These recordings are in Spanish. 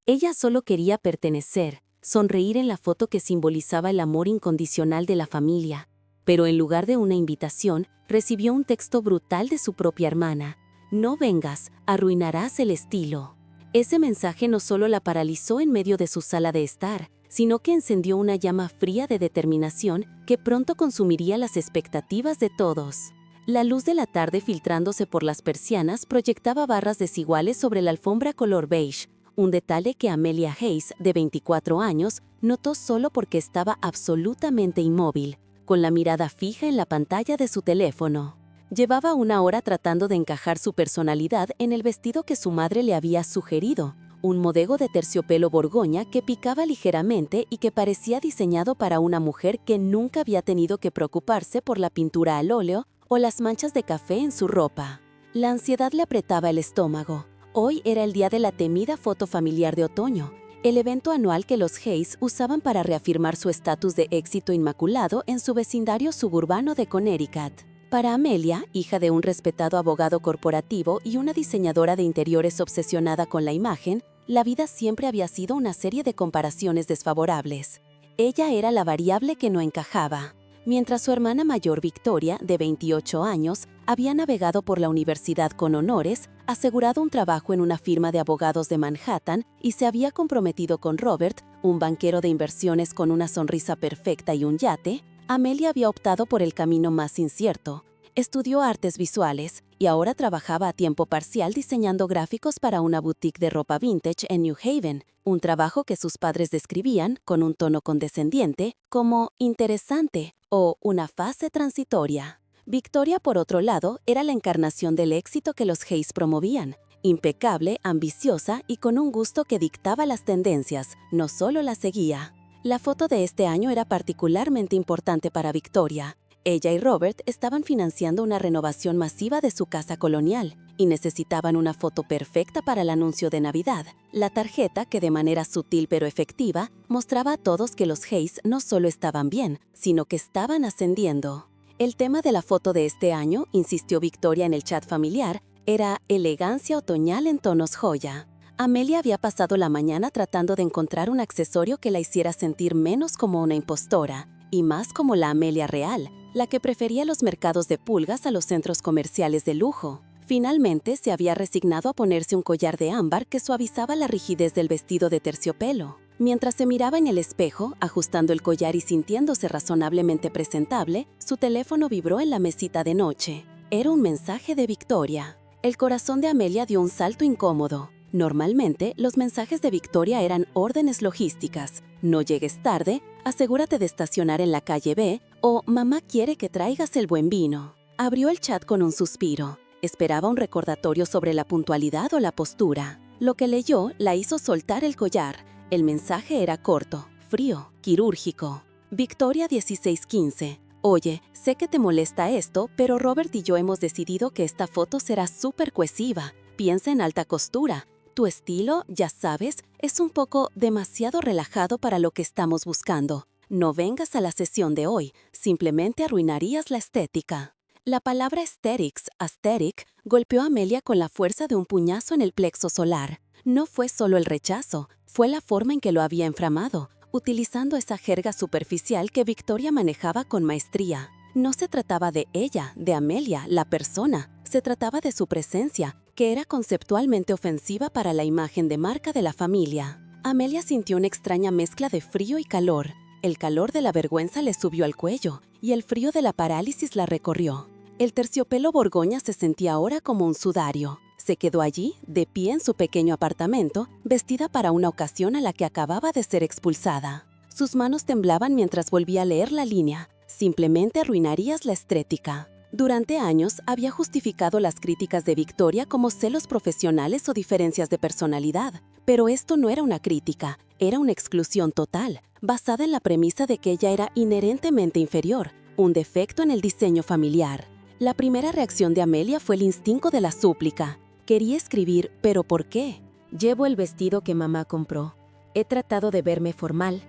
Ella solo quería pertenecer, sonreír en la foto que simbolizaba el amor incondicional de la familia. Pero en lugar de una invitación, recibió un texto brutal de su propia hermana. No vengas, arruinarás el estilo. Ese mensaje no solo la paralizó en medio de su sala de estar, sino que encendió una llama fría de determinación que pronto consumiría las expectativas de todos. La luz de la tarde filtrándose por las persianas proyectaba barras desiguales sobre la alfombra color beige, un detalle que Amelia Hayes, de 24 años, notó solo porque estaba absolutamente inmóvil, con la mirada fija en la pantalla de su teléfono. Llevaba una hora tratando de encajar su personalidad en el vestido que su madre le había sugerido, un modelo de terciopelo borgoña que picaba ligeramente y que parecía diseñado para una mujer que nunca había tenido que preocuparse por la pintura al óleo o las manchas de café en su ropa. La ansiedad le apretaba el estómago. Hoy era el día de la temida foto familiar de otoño, el evento anual que los Hayes usaban para reafirmar su estatus de éxito inmaculado en su vecindario suburbano de Connecticut. Para Amelia, hija de un respetado abogado corporativo y una diseñadora de interiores obsesionada con la imagen, la vida siempre había sido una serie de comparaciones desfavorables. Ella era la variable que no encajaba. Mientras su hermana mayor Victoria, de 28 años, había navegado por la universidad con honores, asegurado un trabajo en una firma de abogados de Manhattan y se había comprometido con Robert, un banquero de inversiones con una sonrisa perfecta y un yate, Amelia había optado por el camino más incierto. Estudió artes visuales y ahora trabajaba a tiempo parcial diseñando gráficos para una boutique de ropa vintage en New Haven, un trabajo que sus padres describían, con un tono condescendiente, como interesante o una fase transitoria. Victoria, por otro lado, era la encarnación del éxito que los Hayes promovían, impecable, ambiciosa y con un gusto que dictaba las tendencias, no solo las seguía. La foto de este año era particularmente importante para Victoria. Ella y Robert estaban financiando una renovación masiva de su casa colonial y necesitaban una foto perfecta para el anuncio de Navidad. La tarjeta, que de manera sutil pero efectiva, mostraba a todos que los Hayes no solo estaban bien, sino que estaban ascendiendo. El tema de la foto de este año, insistió Victoria en el chat familiar, era elegancia otoñal en tonos joya. Amelia había pasado la mañana tratando de encontrar un accesorio que la hiciera sentir menos como una impostora y más como la Amelia real, la que prefería los mercados de pulgas a los centros comerciales de lujo. Finalmente, se había resignado a ponerse un collar de ámbar que suavizaba la rigidez del vestido de terciopelo. Mientras se miraba en el espejo, ajustando el collar y sintiéndose razonablemente presentable, su teléfono vibró en la mesita de noche. Era un mensaje de Victoria. El corazón de Amelia dio un salto incómodo. Normalmente, los mensajes de Victoria eran órdenes logísticas. No llegues tarde, asegúrate de estacionar en la calle B o mamá quiere que traigas el buen vino. Abrió el chat con un suspiro. Esperaba un recordatorio sobre la puntualidad o la postura. Lo que leyó la hizo soltar el collar. El mensaje era corto, frío, quirúrgico. Victoria 1615. Oye, sé que te molesta esto, pero Robert y yo hemos decidido que esta foto será súper cohesiva. Piensa en alta costura. Tu estilo, ya sabes, es un poco demasiado relajado para lo que estamos buscando. No vengas a la sesión de hoy, simplemente arruinarías la estética. La palabra aesthetic, golpeó a Amelia con la fuerza de un puñazo en el plexo solar. No fue solo el rechazo, fue la forma en que lo había enframado, utilizando esa jerga superficial que Victoria manejaba con maestría. No se trataba de ella, de Amelia, la persona, se trataba de su presencia, que era conceptualmente ofensiva para la imagen de marca de la familia. Amelia sintió una extraña mezcla de frío y calor. El calor de la vergüenza le subió al cuello y el frío de la parálisis la recorrió. El terciopelo borgoña se sentía ahora como un sudario. Se quedó allí, de pie en su pequeño apartamento, vestida para una ocasión a la que acababa de ser expulsada. Sus manos temblaban mientras volvía a leer la línea. Simplemente arruinarías la estética. Durante años había justificado las críticas de Victoria como celos profesionales o diferencias de personalidad, pero esto no era una crítica, era una exclusión total, basada en la premisa de que ella era inherentemente inferior, un defecto en el diseño familiar. La primera reacción de Amelia fue el instinto de la súplica. Quería escribir, ¿pero por qué? Llevo el vestido que mamá compró. He tratado de verme formal,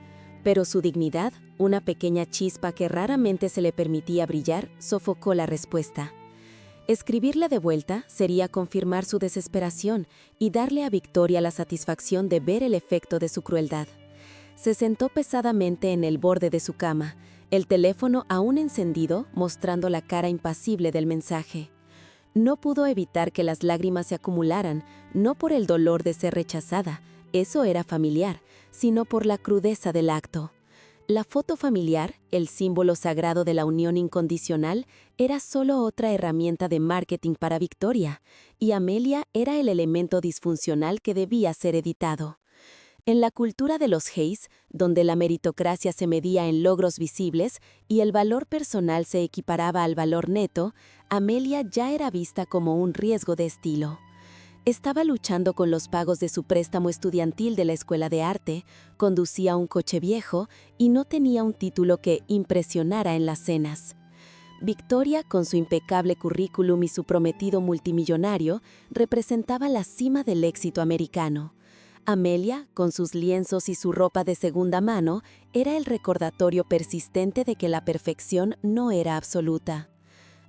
pero su dignidad, una pequeña chispa que raramente se le permitía brillar, sofocó la respuesta. Escribirle de vuelta sería confirmar su desesperación y darle a Victoria la satisfacción de ver el efecto de su crueldad. Se sentó pesadamente en el borde de su cama, el teléfono aún encendido, mostrando la cara impasible del mensaje. No pudo evitar que las lágrimas se acumularan, no por el dolor de ser rechazada, eso era familiar, sino por la crudeza del acto. La foto familiar, el símbolo sagrado de la unión incondicional, era solo otra herramienta de marketing para Victoria, y Amelia era el elemento disfuncional que debía ser editado. En la cultura de los Hayes, donde la meritocracia se medía en logros visibles y el valor personal se equiparaba al valor neto, Amelia ya era vista como un riesgo de estilo. Estaba luchando con los pagos de su préstamo estudiantil de la escuela de arte, conducía un coche viejo y no tenía un título que impresionara en las cenas. Victoria, con su impecable currículum y su prometido multimillonario, representaba la cima del éxito americano. Amelia, con sus lienzos y su ropa de segunda mano, era el recordatorio persistente de que la perfección no era absoluta.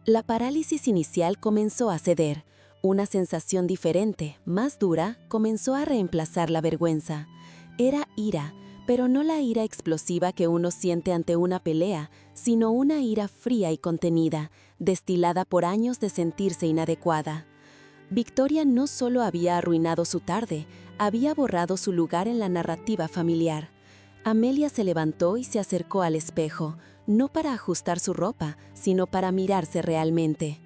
La parálisis inicial comenzó a ceder. Una sensación diferente, más dura, comenzó a reemplazar la vergüenza. Era ira, pero no la ira explosiva que uno siente ante una pelea, sino una ira fría y contenida, destilada por años de sentirse inadecuada. Victoria no solo había arruinado su tarde, había borrado su lugar en la narrativa familiar. Amelia se levantó y se acercó al espejo, no para ajustar su ropa, sino para mirarse realmente.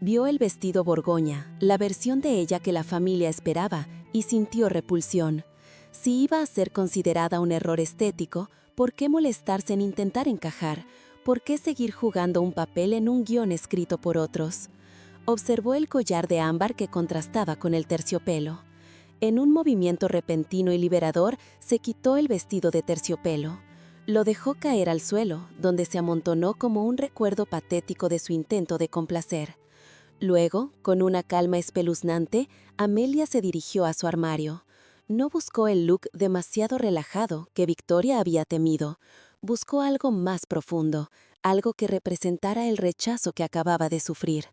Vio el vestido borgoña, la versión de ella que la familia esperaba, y sintió repulsión. Si iba a ser considerada un error estético, ¿por qué molestarse en intentar encajar? ¿Por qué seguir jugando un papel en un guión escrito por otros? Observó el collar de ámbar que contrastaba con el terciopelo. En un movimiento repentino y liberador, se quitó el vestido de terciopelo. Lo dejó caer al suelo, donde se amontonó como un recuerdo patético de su intento de complacer. Luego, con una calma espeluznante, Amelia se dirigió a su armario. No buscó el look demasiado relajado que Victoria había temido. Buscó algo más profundo, algo que representara el rechazo que acababa de sufrir.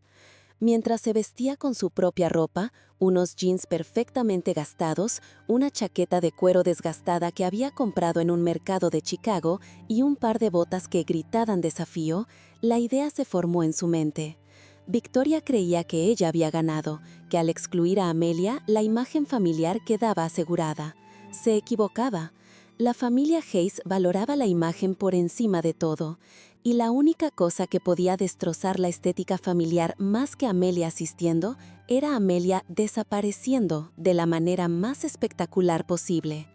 Mientras se vestía con su propia ropa, unos jeans perfectamente gastados, una chaqueta de cuero desgastada que había comprado en un mercado de Chicago y un par de botas que gritaban desafío, la idea se formó en su mente. Victoria creía que ella había ganado, que al excluir a Amelia, la imagen familiar quedaba asegurada. Se equivocaba. La familia Hayes valoraba la imagen por encima de todo, y la única cosa que podía destrozar la estética familiar más que Amelia asistiendo, era Amelia desapareciendo de la manera más espectacular posible.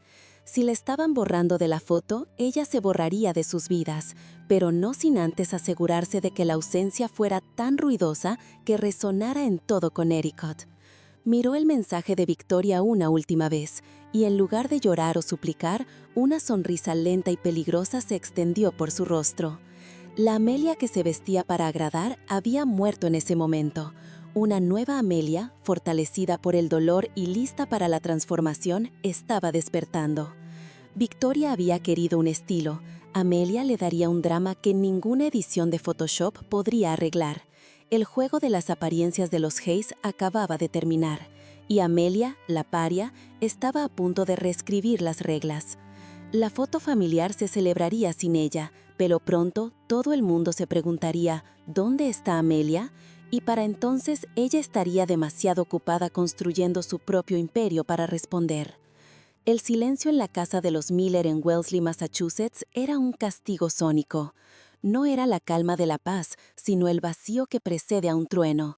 Si la estaban borrando de la foto, ella se borraría de sus vidas, pero no sin antes asegurarse de que la ausencia fuera tan ruidosa que resonara en todo Connecticut. Miró el mensaje de Victoria una última vez, y en lugar de llorar o suplicar, una sonrisa lenta y peligrosa se extendió por su rostro. La Amelia que se vestía para agradar había muerto en ese momento. Una nueva Amelia, fortalecida por el dolor y lista para la transformación, estaba despertando. Victoria había querido un estilo. Amelia le daría un drama que ninguna edición de Photoshop podría arreglar. El juego de las apariencias de los Hayes acababa de terminar, y Amelia, la paria, estaba a punto de reescribir las reglas. La foto familiar se celebraría sin ella, pero pronto todo el mundo se preguntaría ¿dónde está Amelia? Y para entonces ella estaría demasiado ocupada construyendo su propio imperio para responder. El silencio en la casa de los Miller en Wellesley, Massachusetts, era un castigo sónico. No era la calma de la paz, sino el vacío que precede a un trueno.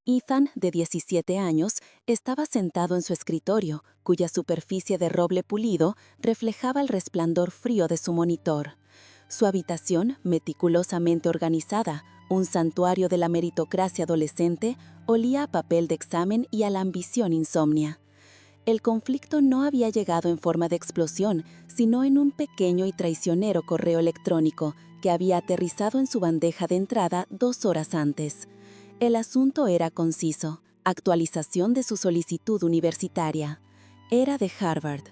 Ethan, de 17 años, estaba sentado en su escritorio, cuya superficie de roble pulido reflejaba el resplandor frío de su monitor. Su habitación, meticulosamente organizada, un santuario de la meritocracia adolescente, olía a papel de examen y a la ambición insomnia. El conflicto no había llegado en forma de explosión, sino en un pequeño y traicionero correo electrónico que había aterrizado en su bandeja de entrada 2 horas antes. El asunto era conciso: actualización de su solicitud universitaria. Era de Harvard.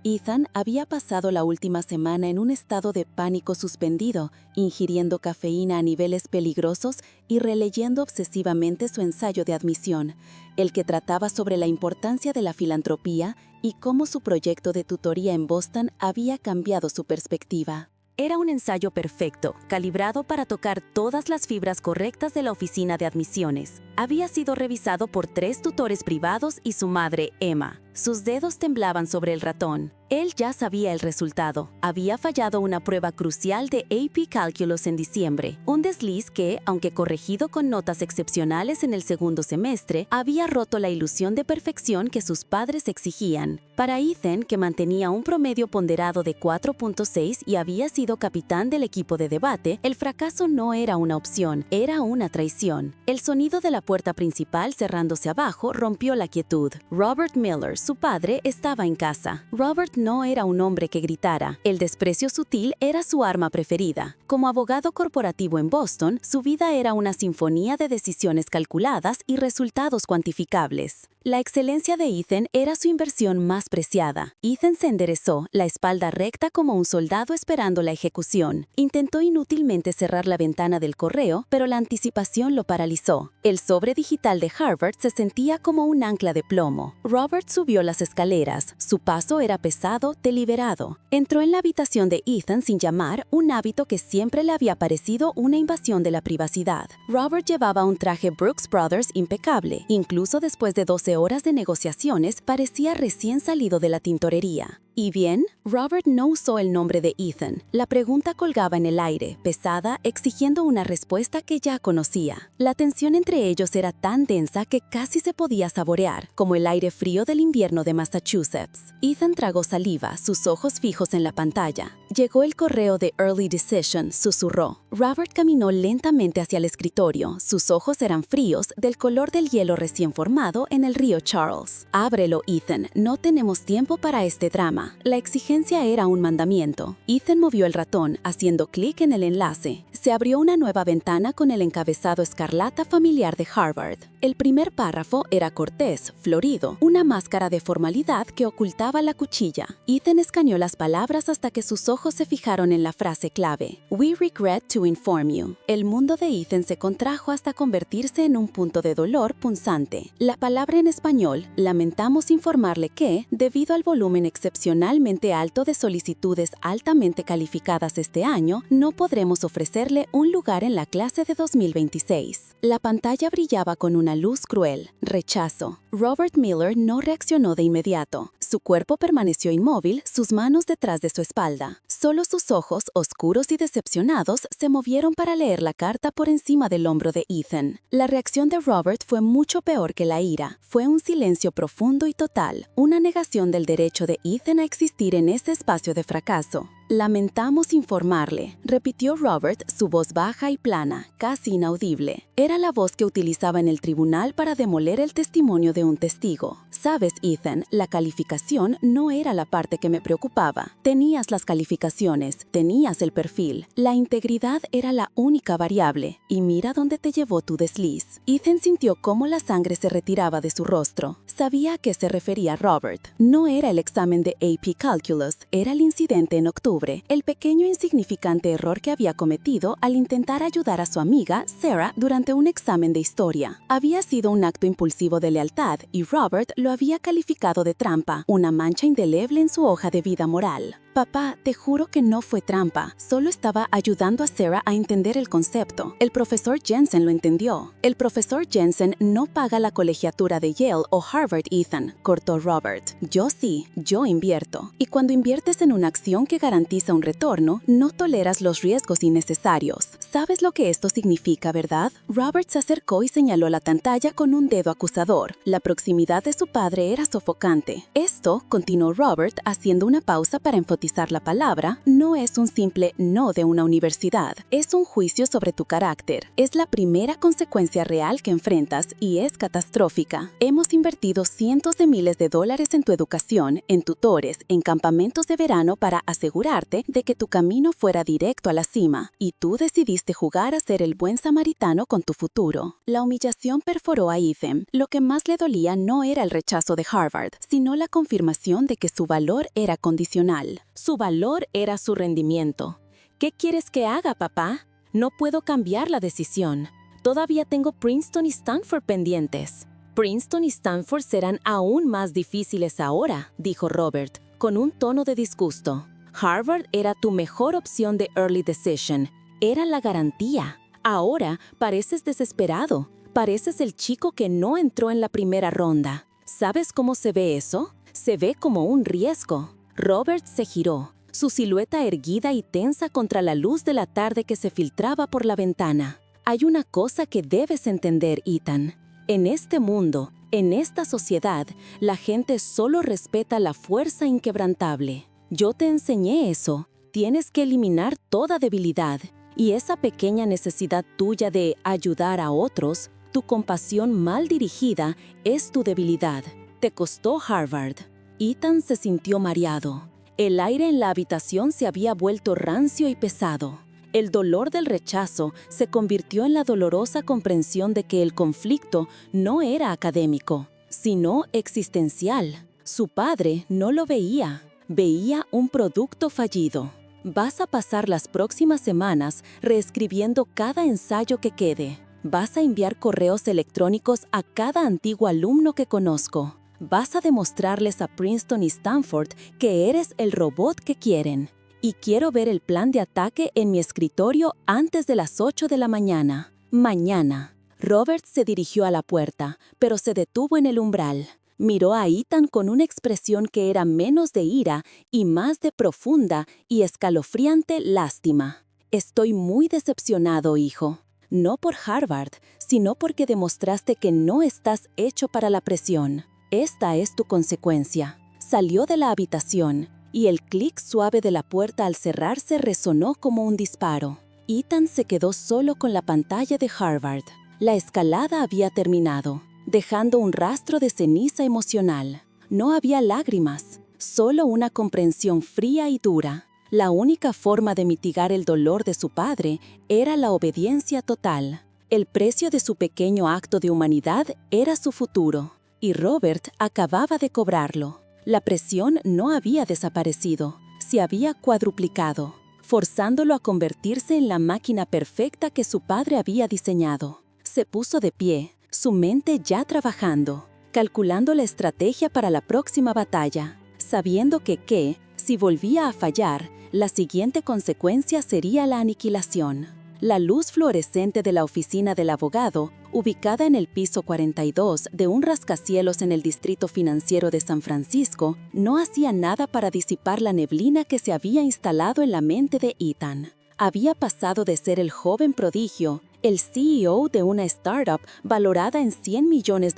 Ethan había pasado la última semana en un estado de pánico suspendido, ingiriendo cafeína a niveles peligrosos y releyendo obsesivamente su ensayo de admisión, el que trataba sobre la importancia de la filantropía y cómo su proyecto de tutoría en Boston había cambiado su perspectiva. Era un ensayo perfecto, calibrado para tocar todas las fibras correctas de la oficina de admisiones. Había sido revisado por 3 tutores privados y su madre, Emma. Sus dedos temblaban sobre el ratón. Él ya sabía el resultado. Había fallado una prueba crucial de AP Cálculos en diciembre. Un desliz que, aunque corregido con notas excepcionales en el segundo semestre, había roto la ilusión de perfección que sus padres exigían. Para Ethan, que mantenía un promedio ponderado de 4.6 y había sido capitán del equipo de debate, el fracaso no era una opción, era una traición. El sonido de la puerta principal cerrándose abajo rompió la quietud. Robert Miller, su padre, estaba en casa. Robert no era un hombre que gritara. El desprecio sutil era su arma preferida. Como abogado corporativo en Boston, su vida era una sinfonía de decisiones calculadas y resultados cuantificables. La excelencia de Ethan era su inversión más preciada. Ethan se enderezó, la espalda recta como un soldado esperando la ejecución. Intentó inútilmente cerrar la ventana del correo, pero la anticipación lo paralizó. El sobre digital de Harvard se sentía como un ancla de plomo. Robert subió las escaleras. Su paso era pesado, deliberado. Entró en la habitación de Ethan sin llamar, un hábito que siempre le había parecido una invasión de la privacidad. Robert llevaba un traje Brooks Brothers impecable. Incluso después de 12 horas de negociaciones, parecía recién salido de la tintorería. ¿Y bien? Robert no usó el nombre de Ethan. La pregunta colgaba en el aire, pesada, exigiendo una respuesta que ya conocía. La tensión entre ellos era tan densa que casi se podía saborear, como el aire frío del invierno de Massachusetts. Ethan tragó saliva, sus ojos fijos en la pantalla. Llegó el correo de Early Decision, susurró. Robert caminó lentamente hacia el escritorio. Sus ojos eran fríos, del color del hielo recién formado en el río Charles. Ábrelo, Ethan. No tenemos tiempo para este drama. La exigencia era un mandamiento. Ethan movió el ratón, haciendo clic en el enlace. Se abrió una nueva ventana con el encabezado escarlata familiar de Harvard. El primer párrafo era cortés, florido, una máscara de formalidad que ocultaba la cuchilla. Ethan escaneó las palabras hasta que sus ojos se fijaron en la frase clave. We regret to inform you. El mundo de Ethan se contrajo hasta convertirse en un punto de dolor punzante. La palabra en español, lamentamos informarle que, debido al volumen excepcionalmente alto de solicitudes altamente calificadas este año, no podremos ofrecerle un lugar en la clase de 2026. La pantalla brillaba con una luz cruel. Rechazo. Robert Miller no reaccionó de inmediato. Su cuerpo permaneció inmóvil, sus manos detrás de su espalda. Solo sus ojos, oscuros y decepcionados, se movieron para leer la carta por encima del hombro de Ethan. La reacción de Robert fue mucho peor que la ira. Fue un silencio profundo y total, una negación del derecho de Ethan a existir en ese espacio de fracaso. Lamentamos informarle, repitió Robert, su voz baja y plana, casi inaudible. Era la voz que utilizaba en el tribunal para demoler el testimonio de un testigo. Sabes, Ethan, la calificación no era la parte que me preocupaba. Tenías las calificaciones, tenías el perfil. La integridad era la única variable. Y mira dónde te llevó tu desliz. Ethan sintió cómo la sangre se retiraba de su rostro. Sabía a qué se refería Robert. No era el examen de AP Calculus, era el incidente en octubre. El pequeño insignificante error que había cometido al intentar ayudar a su amiga, Sarah, durante un examen de historia. Había sido un acto impulsivo de lealtad y Robert lo había calificado de trampa, una mancha indeleble en su hoja de vida moral. Papá, te juro que no fue trampa, solo estaba ayudando a Sarah a entender el concepto. El profesor Jensen lo entendió. El profesor Jensen no paga la colegiatura de Yale o Harvard, Ethan, cortó Robert. Yo sí, yo invierto. Y cuando inviertes en una acción que garantiza un retorno, no toleras los riesgos innecesarios. ¿Sabes lo que esto significa, verdad? Robert se acercó y señaló la pantalla con un dedo acusador. La proximidad de su padre era sofocante. Esto, continuó Robert, haciendo una pausa para enfatizar la palabra, no es un simple no de una universidad. Es un juicio sobre tu carácter. Es la primera consecuencia real que enfrentas y es catastrófica. Hemos invertido cientos de miles de dólares en tu educación, en tutores, en campamentos de verano para asegurarte de que tu camino fuera directo a la cima. Y tú decidiste decidiste jugar a ser el buen samaritano con tu futuro. La humillación perforó a Ethan. Lo que más le dolía no era el rechazo de Harvard, sino la confirmación de que su valor era condicional. Su valor era su rendimiento. ¿Qué quieres que haga, papá? No puedo cambiar la decisión. Todavía tengo Princeton y Stanford pendientes. Princeton y Stanford serán aún más difíciles ahora, dijo Robert, con un tono de disgusto. Harvard era tu mejor opción de early decision. Era la garantía. Ahora pareces desesperado. Pareces el chico que no entró en la primera ronda. ¿Sabes cómo se ve eso? Se ve como un riesgo. Robert se giró, su silueta erguida y tensa contra la luz de la tarde que se filtraba por la ventana. Hay una cosa que debes entender, Ethan. En este mundo, en esta sociedad, la gente solo respeta la fuerza inquebrantable. Yo te enseñé eso. Tienes que eliminar toda debilidad. Y esa pequeña necesidad tuya de ayudar a otros, tu compasión mal dirigida, es tu debilidad. Te costó Harvard. Ethan se sintió mareado. El aire en la habitación se había vuelto rancio y pesado. El dolor del rechazo se convirtió en la dolorosa comprensión de que el conflicto no era académico, sino existencial. Su padre no lo veía. Veía un producto fallido. Vas a pasar las próximas semanas reescribiendo cada ensayo que quede. Vas a enviar correos electrónicos a cada antiguo alumno que conozco. Vas a demostrarles a Princeton y Stanford que eres el robot que quieren. Y quiero ver el plan de ataque en mi escritorio antes de las 8 de la mañana. Mañana. Robert se dirigió a la puerta, pero se detuvo en el umbral. Miró a Ethan con una expresión que era menos de ira y más de profunda y escalofriante lástima. Estoy muy decepcionado, hijo. No por Harvard, sino porque demostraste que no estás hecho para la presión. Esta es tu consecuencia. Salió de la habitación y el clic suave de la puerta al cerrarse resonó como un disparo. Ethan se quedó solo con la pantalla de Harvard. La escalada había terminado, dejando un rastro de ceniza emocional. No había lágrimas, solo una comprensión fría y dura. La única forma de mitigar el dolor de su padre era la obediencia total. El precio de su pequeño acto de humanidad era su futuro, y Robert acababa de cobrarlo. La presión no había desaparecido, se había cuadruplicado, forzándolo a convertirse en la máquina perfecta que su padre había diseñado. Se puso de pie, su mente ya trabajando, calculando la estrategia para la próxima batalla, sabiendo que, si volvía a fallar, la siguiente consecuencia sería la aniquilación. La luz fluorescente de la oficina del abogado, ubicada en el piso 42 de un rascacielos en el distrito financiero de San Francisco, no hacía nada para disipar la neblina que se había instalado en la mente de Ethan. Había pasado de ser el joven prodigio, el CEO de una startup valorada en $100 millones,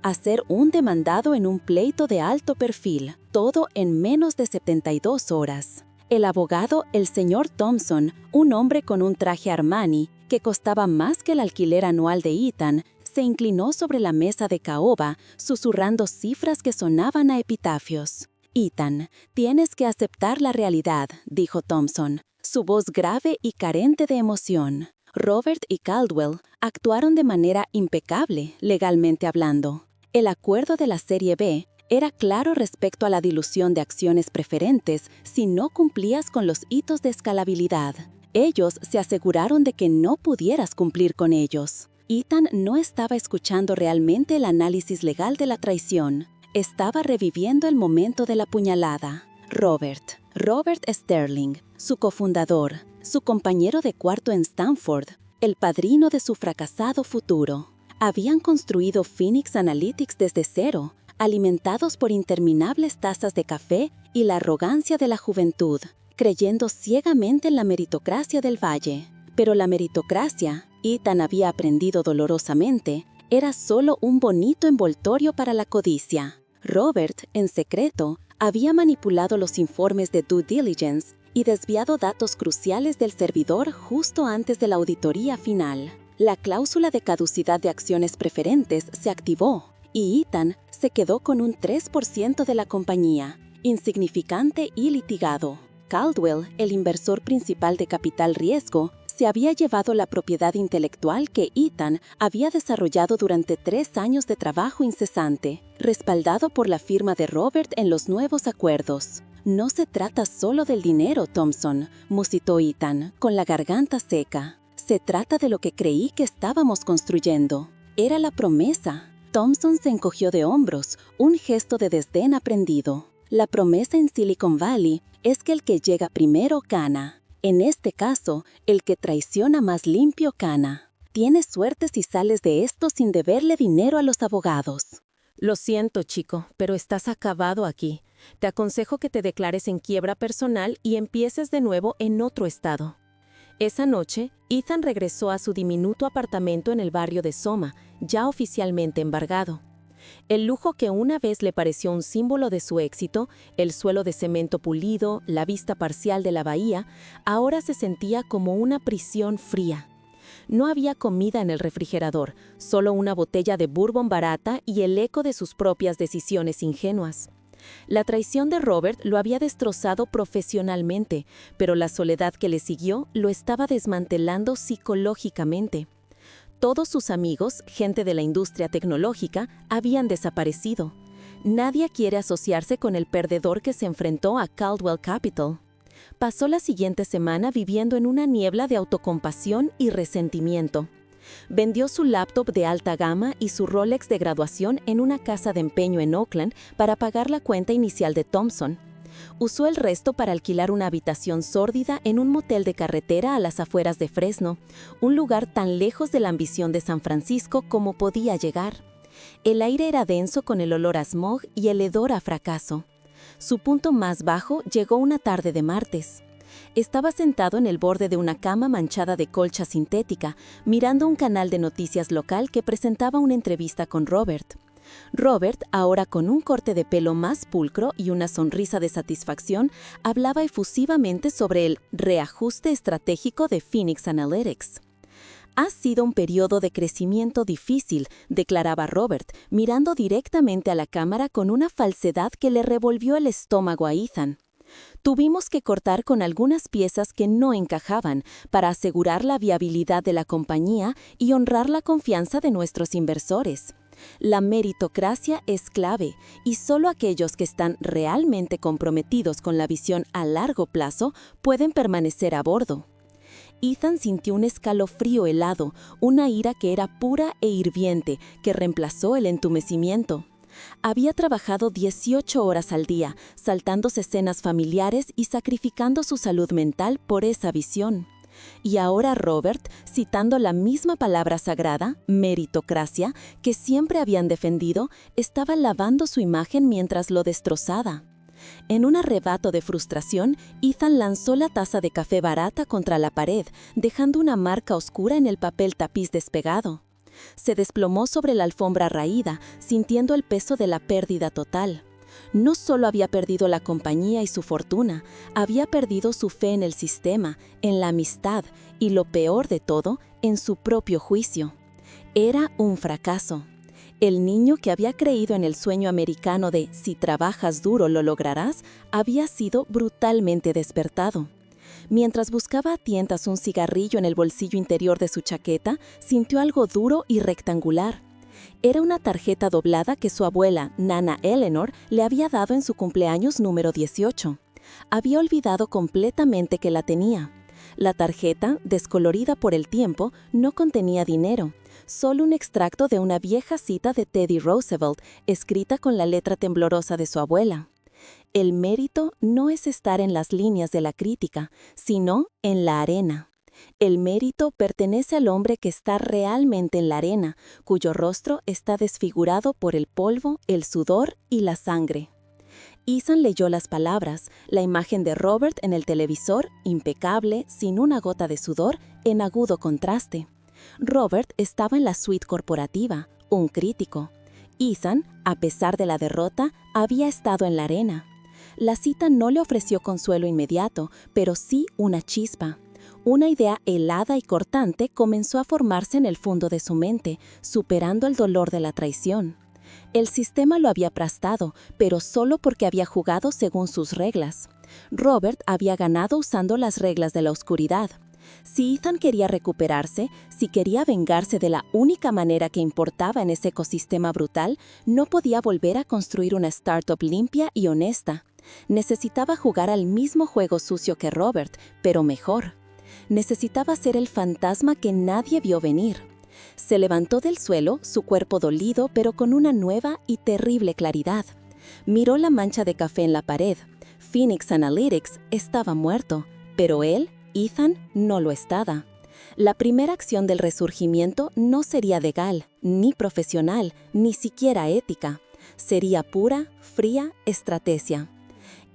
a ser un demandado en un pleito de alto perfil, todo en menos de 72 horas. El abogado, el señor Thompson, un hombre con un traje Armani que costaba más que el alquiler anual de Ethan, se inclinó sobre la mesa de caoba, susurrando cifras que sonaban a epitafios. «Ethan, tienes que aceptar la realidad», dijo Thompson, su voz grave y carente de emoción. Robert y Caldwell actuaron de manera impecable, legalmente hablando. El acuerdo de la Serie B era claro respecto a la dilución de acciones preferentes si no cumplías con los hitos de escalabilidad. Ellos se aseguraron de que no pudieras cumplir con ellos. Ethan no estaba escuchando realmente el análisis legal de la traición. Estaba reviviendo el momento de la puñalada. Robert Sterling, su cofundador, su compañero de cuarto en Stanford, el padrino de su fracasado futuro. Habían construido Phoenix Analytics desde cero, alimentados por interminables tazas de café y la arrogancia de la juventud, creyendo ciegamente en la meritocracia del valle. Pero la meritocracia, Ethan había aprendido dolorosamente, era solo un bonito envoltorio para la codicia. Robert, en secreto, había manipulado los informes de due diligence y desviado datos cruciales del servidor justo antes de la auditoría final. La cláusula de caducidad de acciones preferentes se activó y Ethan se quedó con un 3% de la compañía, insignificante y litigado. Caldwell, el inversor principal de capital riesgo, se había llevado la propiedad intelectual que Ethan había desarrollado durante 3 años de trabajo incesante, respaldado por la firma de Robert en los nuevos acuerdos. «No se trata solo del dinero, Thompson», musitó Ethan, con la garganta seca. «Se trata de lo que creí que estábamos construyendo. Era la promesa». Thompson se encogió de hombros, un gesto de desdén aprendido. La promesa en Silicon Valley es que el que llega primero gana. En este caso, el que traiciona más limpio gana. Tienes suerte si sales de esto sin deberle dinero a los abogados. Lo siento, chico, pero estás acabado aquí. Te aconsejo que te declares en quiebra personal y empieces de nuevo en otro estado. Esa noche, Ethan regresó a su diminuto apartamento en el barrio de Soma, ya oficialmente embargado. El lujo que una vez le pareció un símbolo de su éxito, el suelo de cemento pulido, la vista parcial de la bahía, ahora se sentía como una prisión fría. No había comida en el refrigerador, solo una botella de bourbon barata y el eco de sus propias decisiones ingenuas. La traición de Robert lo había destrozado profesionalmente, pero la soledad que le siguió lo estaba desmantelando psicológicamente. Todos sus amigos, gente de la industria tecnológica, habían desaparecido. Nadie quiere asociarse con el perdedor que se enfrentó a Caldwell Capital. Pasó la siguiente semana viviendo en una niebla de autocompasión y resentimiento. Vendió su laptop de alta gama y su Rolex de graduación en una casa de empeño en Oakland para pagar la cuenta inicial de Thompson. Usó el resto para alquilar una habitación sórdida en un motel de carretera a las afueras de Fresno, un lugar tan lejos de la ambición de San Francisco como podía llegar. El aire era denso con el olor a smog y el hedor a fracaso. Su punto más bajo llegó una tarde de martes. Estaba sentado en el borde de una cama manchada de colcha sintética, mirando un canal de noticias local que presentaba una entrevista con Robert. Robert, ahora con un corte de pelo más pulcro y una sonrisa de satisfacción, hablaba efusivamente sobre el reajuste estratégico de Phoenix Analytics. «Ha sido un periodo de crecimiento difícil», declaraba Robert, mirando directamente a la cámara con una falsedad que le revolvió el estómago a Ethan. «Tuvimos que cortar con algunas piezas que no encajaban para asegurar la viabilidad de la compañía y honrar la confianza de nuestros inversores. La meritocracia es clave y solo aquellos que están realmente comprometidos con la visión a largo plazo pueden permanecer a bordo». Ethan sintió un escalofrío helado, una ira que era pura e hirviente, que reemplazó el entumecimiento. Había trabajado 18 horas al día, saltándose escenas familiares y sacrificando su salud mental por esa visión. Y ahora Robert, citando la misma palabra sagrada, meritocracia, que siempre habían defendido, estaba lavando su imagen mientras lo destrozaba. En un arrebato de frustración, Ethan lanzó la taza de café barata contra la pared, dejando una marca oscura en el papel tapiz despegado. Se desplomó sobre la alfombra raída, sintiendo el peso de la pérdida total. No solo había perdido la compañía y su fortuna, había perdido su fe en el sistema, en la amistad y, lo peor de todo, en su propio juicio. Era un fracaso. El niño que había creído en el sueño americano de «si trabajas duro lo lograrás», había sido brutalmente despertado. Mientras buscaba a tientas un cigarrillo en el bolsillo interior de su chaqueta, sintió algo duro y rectangular. Era una tarjeta doblada que su abuela, Nana Eleanor, le había dado en su cumpleaños número 18. Había olvidado completamente que la tenía. La tarjeta, descolorida por el tiempo, no contenía dinero, solo un extracto de una vieja cita de Teddy Roosevelt, escrita con la letra temblorosa de su abuela. «El mérito no es estar en las líneas de la crítica, sino en la arena. El mérito pertenece al hombre que está realmente en la arena, cuyo rostro está desfigurado por el polvo, el sudor y la sangre». Ethan leyó las palabras, la imagen de Robert en el televisor, impecable, sin una gota de sudor, en agudo contraste. Robert estaba en la suite corporativa, un crítico. Ethan, a pesar de la derrota, había estado en la arena. La cita no le ofreció consuelo inmediato, pero sí una chispa. Una idea helada y cortante comenzó a formarse en el fondo de su mente, superando el dolor de la traición. El sistema lo había aplastado, pero solo porque había jugado según sus reglas. Robert había ganado usando las reglas de la oscuridad. Si Ethan quería recuperarse, si quería vengarse de la única manera que importaba en ese ecosistema brutal, no podía volver a construir una startup limpia y honesta. Necesitaba jugar al mismo juego sucio que Robert, pero mejor. Necesitaba ser el fantasma que nadie vio venir. Se levantó del suelo, su cuerpo dolido, pero con una nueva y terrible claridad. Miró la mancha de café en la pared. Phoenix Analytics estaba muerto, pero él, Ethan, no lo estaba. La primera acción del resurgimiento no sería legal, ni profesional, ni siquiera ética. Sería pura, fría estrategia.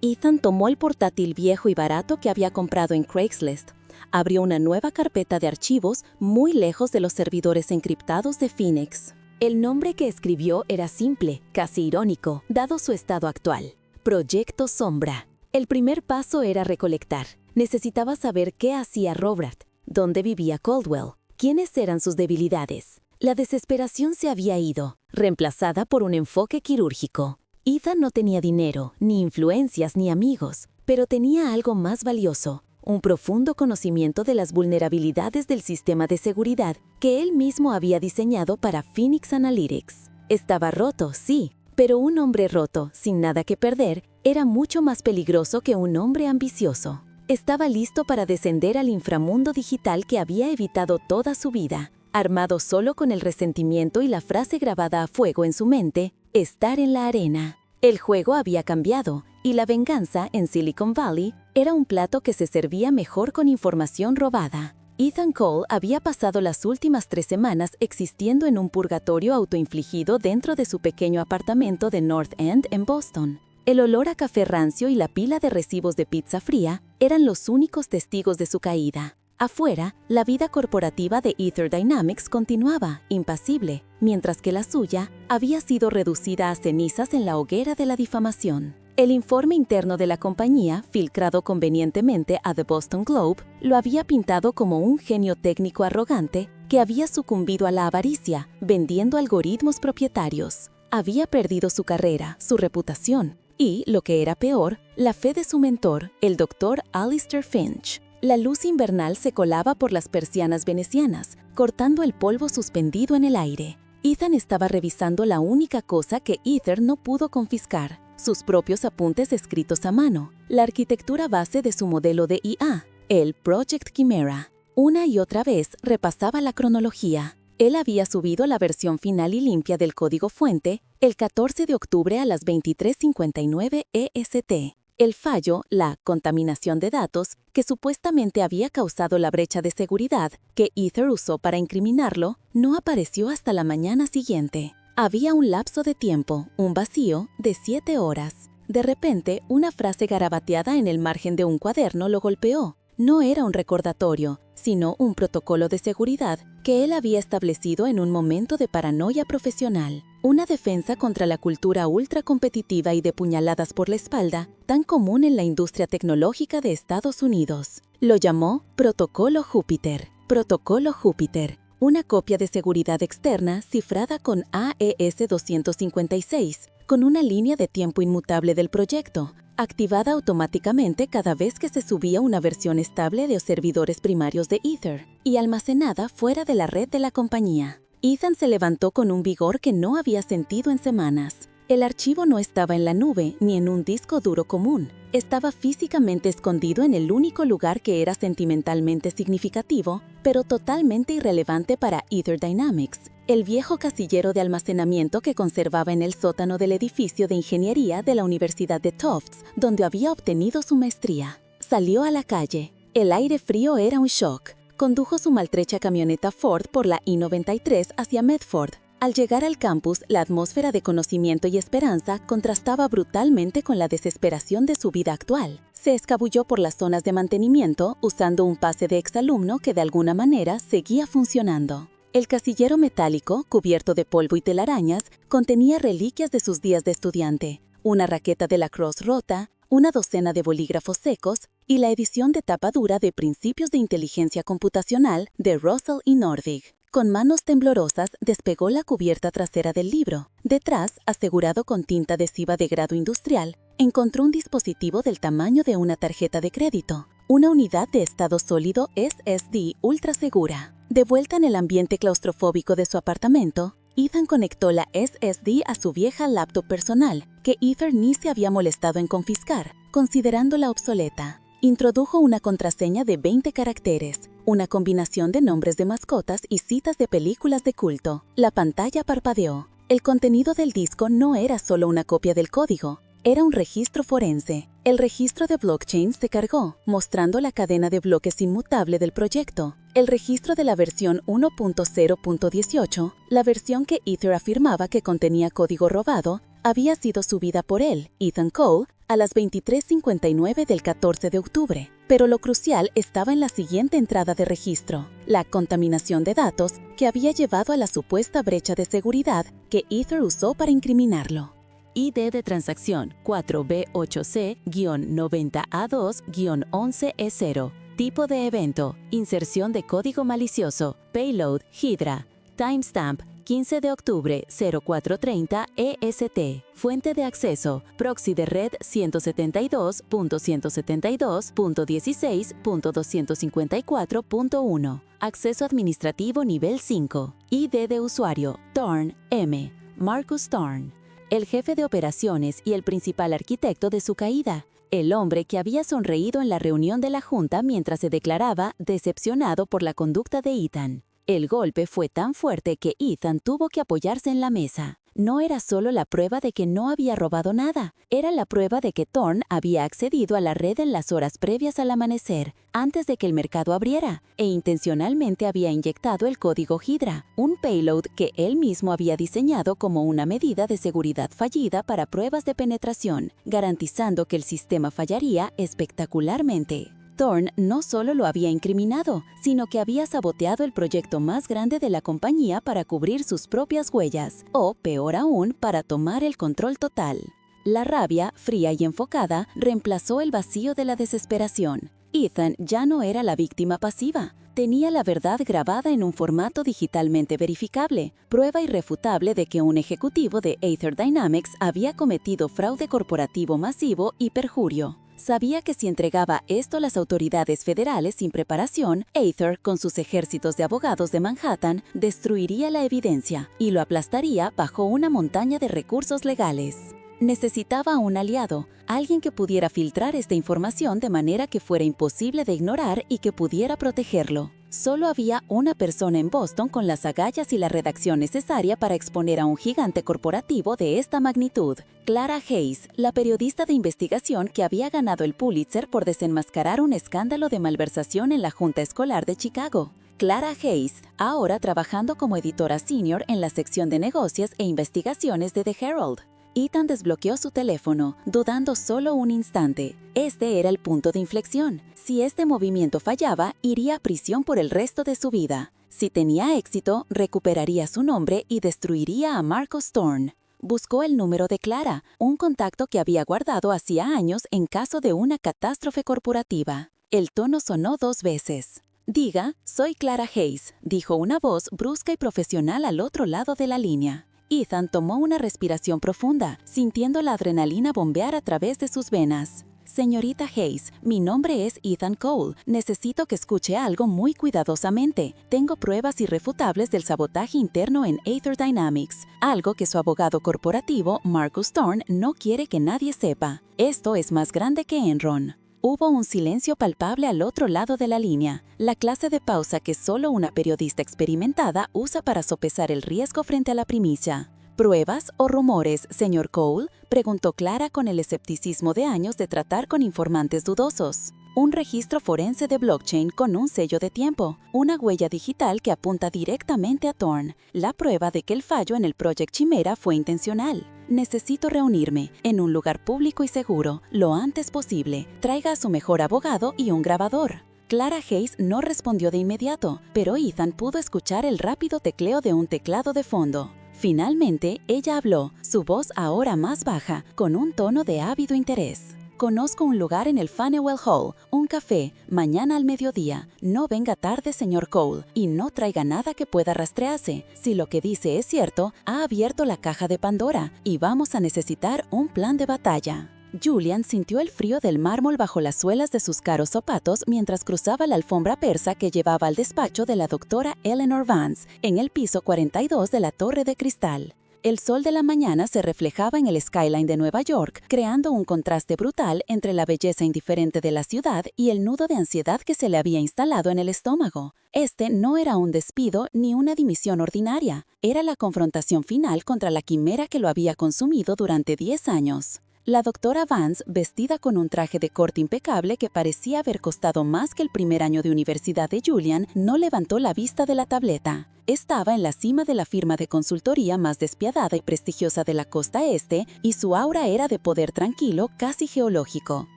Ethan tomó el portátil viejo y barato que había comprado en Craigslist. Abrió una nueva carpeta de archivos muy lejos de los servidores encriptados de Phoenix. El nombre que escribió era simple, casi irónico, dado su estado actual. Proyecto Sombra. El primer paso era recolectar. Necesitaba saber qué hacía Robert, dónde vivía Caldwell, quiénes eran sus debilidades. La desesperación se había ido, reemplazada por un enfoque quirúrgico. Ethan no tenía dinero, ni influencias, ni amigos, pero tenía algo más valioso, un profundo conocimiento de las vulnerabilidades del sistema de seguridad que él mismo había diseñado para Phoenix Analytics. Estaba roto, sí, pero un hombre roto, sin nada que perder, era mucho más peligroso que un hombre ambicioso. Estaba listo para descender al inframundo digital que había evitado toda su vida, armado solo con el resentimiento y la frase grabada a fuego en su mente, estar en la arena. El juego había cambiado, y la venganza en Silicon Valley era un plato que se servía mejor con información robada. Ethan Cole había pasado las últimas 3 semanas existiendo en un purgatorio autoinfligido dentro de su pequeño apartamento de North End en Boston. El olor a café rancio y la pila de recibos de pizza fría eran los únicos testigos de su caída. Afuera, la vida corporativa de Ether Dynamics continuaba, impasible, mientras que la suya había sido reducida a cenizas en la hoguera de la difamación. El informe interno de la compañía, filtrado convenientemente a The Boston Globe, lo había pintado como un genio técnico arrogante que había sucumbido a la avaricia, vendiendo algoritmos propietarios. Había perdido su carrera, su reputación y, lo que era peor, la fe de su mentor, el Dr. Alistair Finch. La luz invernal se colaba por las persianas venecianas, cortando el polvo suspendido en el aire. Ethan estaba revisando la única cosa que Ether no pudo confiscar, sus propios apuntes escritos a mano, la arquitectura base de su modelo de IA, el Project Chimera. Una y otra vez repasaba la cronología. Él había subido la versión final y limpia del código fuente el 14 de octubre a las 23:59 EST. El fallo, la contaminación de datos, que supuestamente había causado la brecha de seguridad que Ether usó para incriminarlo, no apareció hasta la mañana siguiente. Había un lapso de tiempo, un vacío, de 7 horas. De repente, una frase garabateada en el margen de un cuaderno lo golpeó. No era un recordatorio, sino un protocolo de seguridad que él había establecido en un momento de paranoia profesional. Una defensa contra la cultura ultracompetitiva y de puñaladas por la espalda, tan común en la industria tecnológica de Estados Unidos. Lo llamó Protocolo Júpiter. Protocolo Júpiter, una copia de seguridad externa cifrada con AES 256, con una línea de tiempo inmutable del proyecto, activada automáticamente cada vez que se subía una versión estable de los servidores primarios de Ether, y almacenada fuera de la red de la compañía. Ethan se levantó con un vigor que no había sentido en semanas. El archivo no estaba en la nube ni en un disco duro común. Estaba físicamente escondido en el único lugar que era sentimentalmente significativo, pero totalmente irrelevante para Ether Dynamics, el viejo casillero de almacenamiento que conservaba en el sótano del edificio de ingeniería de la Universidad de Tufts, donde había obtenido su maestría. Salió a la calle. El aire frío era un shock. Condujo su maltrecha camioneta Ford por la I-93 hacia Medford. Al llegar al campus, la atmósfera de conocimiento y esperanza contrastaba brutalmente con la desesperación de su vida actual. Se escabulló por las zonas de mantenimiento usando un pase de exalumno que de alguna manera seguía funcionando. El casillero metálico, cubierto de polvo y telarañas, contenía reliquias de sus días de estudiante, una raqueta de lacrosse rota, una docena de bolígrafos secos y la edición de tapa dura de Principios de Inteligencia Computacional de Russell y Norvig. Con manos temblorosas despegó la cubierta trasera del libro. Detrás, asegurado con tinta adhesiva de grado industrial, encontró un dispositivo del tamaño de una tarjeta de crédito, una unidad de estado sólido SSD ultra segura. De vuelta en el ambiente claustrofóbico de su apartamento, Ethan conectó la SSD a su vieja laptop personal, que Ethan ni se había molestado en confiscar, considerándola obsoleta. Introdujo una contraseña de 20 caracteres, una combinación de nombres de mascotas y citas de películas de culto. La pantalla parpadeó. El contenido del disco no era solo una copia del código, era un registro forense. El registro de blockchain se cargó, mostrando la cadena de bloques inmutable del proyecto. El registro de la versión 1.0.18, la versión que Ether afirmaba que contenía código robado, había sido subida por él, Ethan Cole, a las 23:59 del 14 de octubre. Pero lo crucial estaba en la siguiente entrada de registro, la contaminación de datos que había llevado a la supuesta brecha de seguridad que Ether usó para incriminarlo. ID de transacción 4B8C-90A2-11E0. Tipo de evento, inserción de código malicioso, payload, Hydra. Timestamp, 15 de octubre 0430 EST. Fuente de acceso, proxy de red 172.172.16.254.1. Acceso administrativo nivel 5. ID de usuario, Thorn M. Marcus Thorn. El jefe de operaciones y el principal arquitecto de su caída, el hombre que había sonreído en la reunión de la junta mientras se declaraba decepcionado por la conducta de Ethan. El golpe fue tan fuerte que Ethan tuvo que apoyarse en la mesa. No era solo la prueba de que no había robado nada, era la prueba de que Thorn había accedido a la red en las horas previas al amanecer, antes de que el mercado abriera, e intencionalmente había inyectado el código Hydra, un payload que él mismo había diseñado como una medida de seguridad fallida para pruebas de penetración, garantizando que el sistema fallaría espectacularmente. Thorn no solo lo había incriminado, sino que había saboteado el proyecto más grande de la compañía para cubrir sus propias huellas, o, peor aún, para tomar el control total. La rabia, fría y enfocada, reemplazó el vacío de la desesperación. Ethan ya no era la víctima pasiva. Tenía la verdad grabada en un formato digitalmente verificable, prueba irrefutable de que un ejecutivo de Aether Dynamics había cometido fraude corporativo masivo y perjurio. Sabía que si entregaba esto a las autoridades federales sin preparación, Aether, con sus ejércitos de abogados de Manhattan, destruiría la evidencia y lo aplastaría bajo una montaña de recursos legales. Necesitaba un aliado, alguien que pudiera filtrar esta información de manera que fuera imposible de ignorar y que pudiera protegerlo. Solo había una persona en Boston con las agallas y la redacción necesaria para exponer a un gigante corporativo de esta magnitud, Clara Hayes, la periodista de investigación que había ganado el Pulitzer por desenmascarar un escándalo de malversación en la Junta Escolar de Chicago. Clara Hayes, ahora trabajando como editora senior en la sección de negocios e investigaciones de The Herald. Ethan desbloqueó su teléfono, dudando solo un instante. Este era el punto de inflexión. Si este movimiento fallaba, iría a prisión por el resto de su vida. Si tenía éxito, recuperaría su nombre y destruiría a Marcus Thorn. Buscó el número de Clara, un contacto que había guardado hacía años en caso de una catástrofe corporativa. El tono sonó 2 veces. «Diga, soy Clara Hayes», dijo una voz brusca y profesional al otro lado de la línea. Ethan tomó una respiración profunda, sintiendo la adrenalina bombear a través de sus venas. «Señorita Hayes, mi nombre es Ethan Cole. Necesito que escuche algo muy cuidadosamente. Tengo pruebas irrefutables del sabotaje interno en Aether Dynamics, algo que su abogado corporativo, Marcus Thorn, no quiere que nadie sepa. Esto es más grande que Enron». Hubo un silencio palpable al otro lado de la línea, la clase de pausa que solo una periodista experimentada usa para sopesar el riesgo frente a la primicia. ¿Pruebas o rumores, señor Cole?, preguntó Clara con el escepticismo de años de tratar con informantes dudosos. Un registro forense de blockchain con un sello de tiempo, una huella digital que apunta directamente a Thorn, la prueba de que el fallo en el Project Chimera fue intencional. «Necesito reunirme en un lugar público y seguro, lo antes posible. Traiga a su mejor abogado y un grabador». Clara Hayes no respondió de inmediato, pero Ethan pudo escuchar el rápido tecleo de un teclado de fondo. Finalmente, ella habló, su voz ahora más baja, con un tono de ávido interés. «Conozco un lugar en el Faneuil Hall, un café, mañana al mediodía. No venga tarde, señor Cole, y no traiga nada que pueda rastrearse. Si lo que dice es cierto, ha abierto la caja de Pandora y vamos a necesitar un plan de batalla». Julian sintió el frío del mármol bajo las suelas de sus caros zapatos mientras cruzaba la alfombra persa que llevaba al despacho de la doctora Eleanor Vance, en el piso 42 de la Torre de Cristal. El sol de la mañana se reflejaba en el skyline de Nueva York, creando un contraste brutal entre la belleza indiferente de la ciudad y el nudo de ansiedad que se le había instalado en el estómago. Este no era un despido ni una dimisión ordinaria, era la confrontación final contra la quimera que lo había consumido durante 10 años. La doctora Vance, vestida con un traje de corte impecable que parecía haber costado más que el primer año de universidad de Julian, no levantó la vista de la tableta. Estaba en la cima de la firma de consultoría más despiadada y prestigiosa de la costa este, y su aura era de poder tranquilo, casi geológico.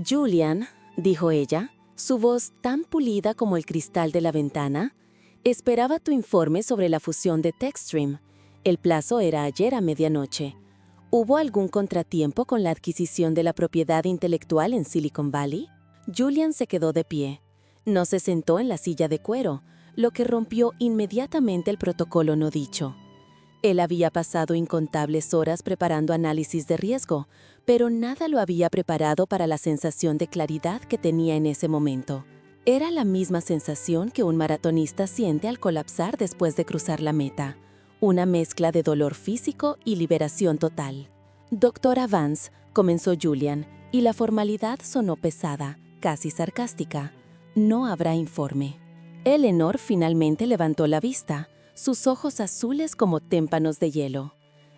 «Julian», dijo ella, su voz tan pulida como el cristal de la ventana, «esperaba tu informe sobre la fusión de Techstream. El plazo era ayer a medianoche. ¿Hubo algún contratiempo con la adquisición de la propiedad intelectual en Silicon Valley?» Julian se quedó de pie. No se sentó en la silla de cuero, lo que rompió inmediatamente el protocolo no dicho. Él había pasado incontables horas preparando análisis de riesgo, pero nada lo había preparado para la sensación de claridad que tenía en ese momento. Era la misma sensación que un maratonista siente al colapsar después de cruzar la meta. Una mezcla de dolor físico y liberación total. «Doctora Vance», comenzó Julian, y la formalidad sonó pesada, casi sarcástica. «No habrá informe». Eleanor finalmente levantó la vista, sus ojos azules como témpanos de hielo.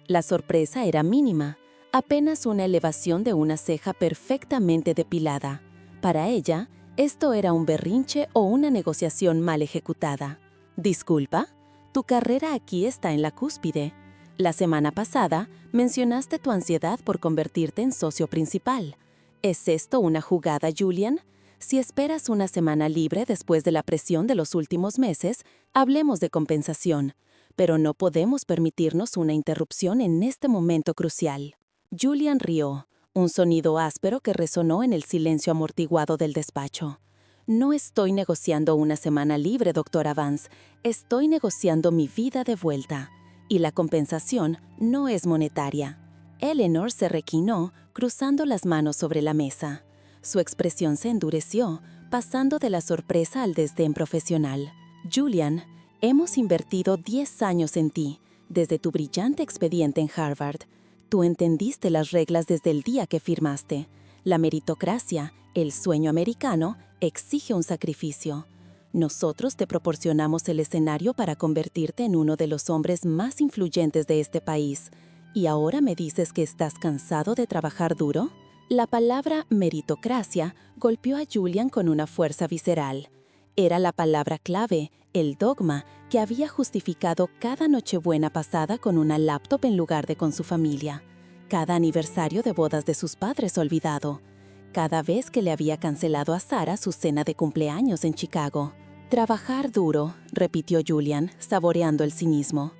La sorpresa era mínima, apenas una elevación de una ceja perfectamente depilada. Para ella, esto era un berrinche o una negociación mal ejecutada. «¿Disculpa? Tu carrera aquí está en la cúspide. La semana pasada mencionaste tu ansiedad por convertirte en socio principal. ¿Es esto una jugada, Julian? Si esperas una semana libre después de la presión de los últimos meses, hablemos de compensación, pero no podemos permitirnos una interrupción en este momento crucial». Julian rió, un sonido áspero que resonó en el silencio amortiguado del despacho. «No estoy negociando una semana libre, doctora Vance. Estoy negociando mi vida de vuelta. Y la compensación no es monetaria». Eleanor se reclinó, cruzando las manos sobre la mesa. Su expresión se endureció, pasando de la sorpresa al desdén profesional. «Julian, hemos invertido 10 años en ti, desde tu brillante expediente en Harvard. Tú entendiste las reglas desde el día que firmaste. La meritocracia, el sueño americano, exige un sacrificio. Nosotros te proporcionamos el escenario para convertirte en uno de los hombres más influyentes de este país. ¿Y ahora me dices que estás cansado de trabajar duro?» La palabra meritocracia golpeó a Julian con una fuerza visceral. Era la palabra clave, el dogma, que había justificado cada Nochebuena pasada con una laptop en lugar de con su familia, cada aniversario de bodas de sus padres olvidado, cada vez que le había cancelado a Sarah su cena de cumpleaños en Chicago. «Trabajar duro», repitió Julian, saboreando el cinismo.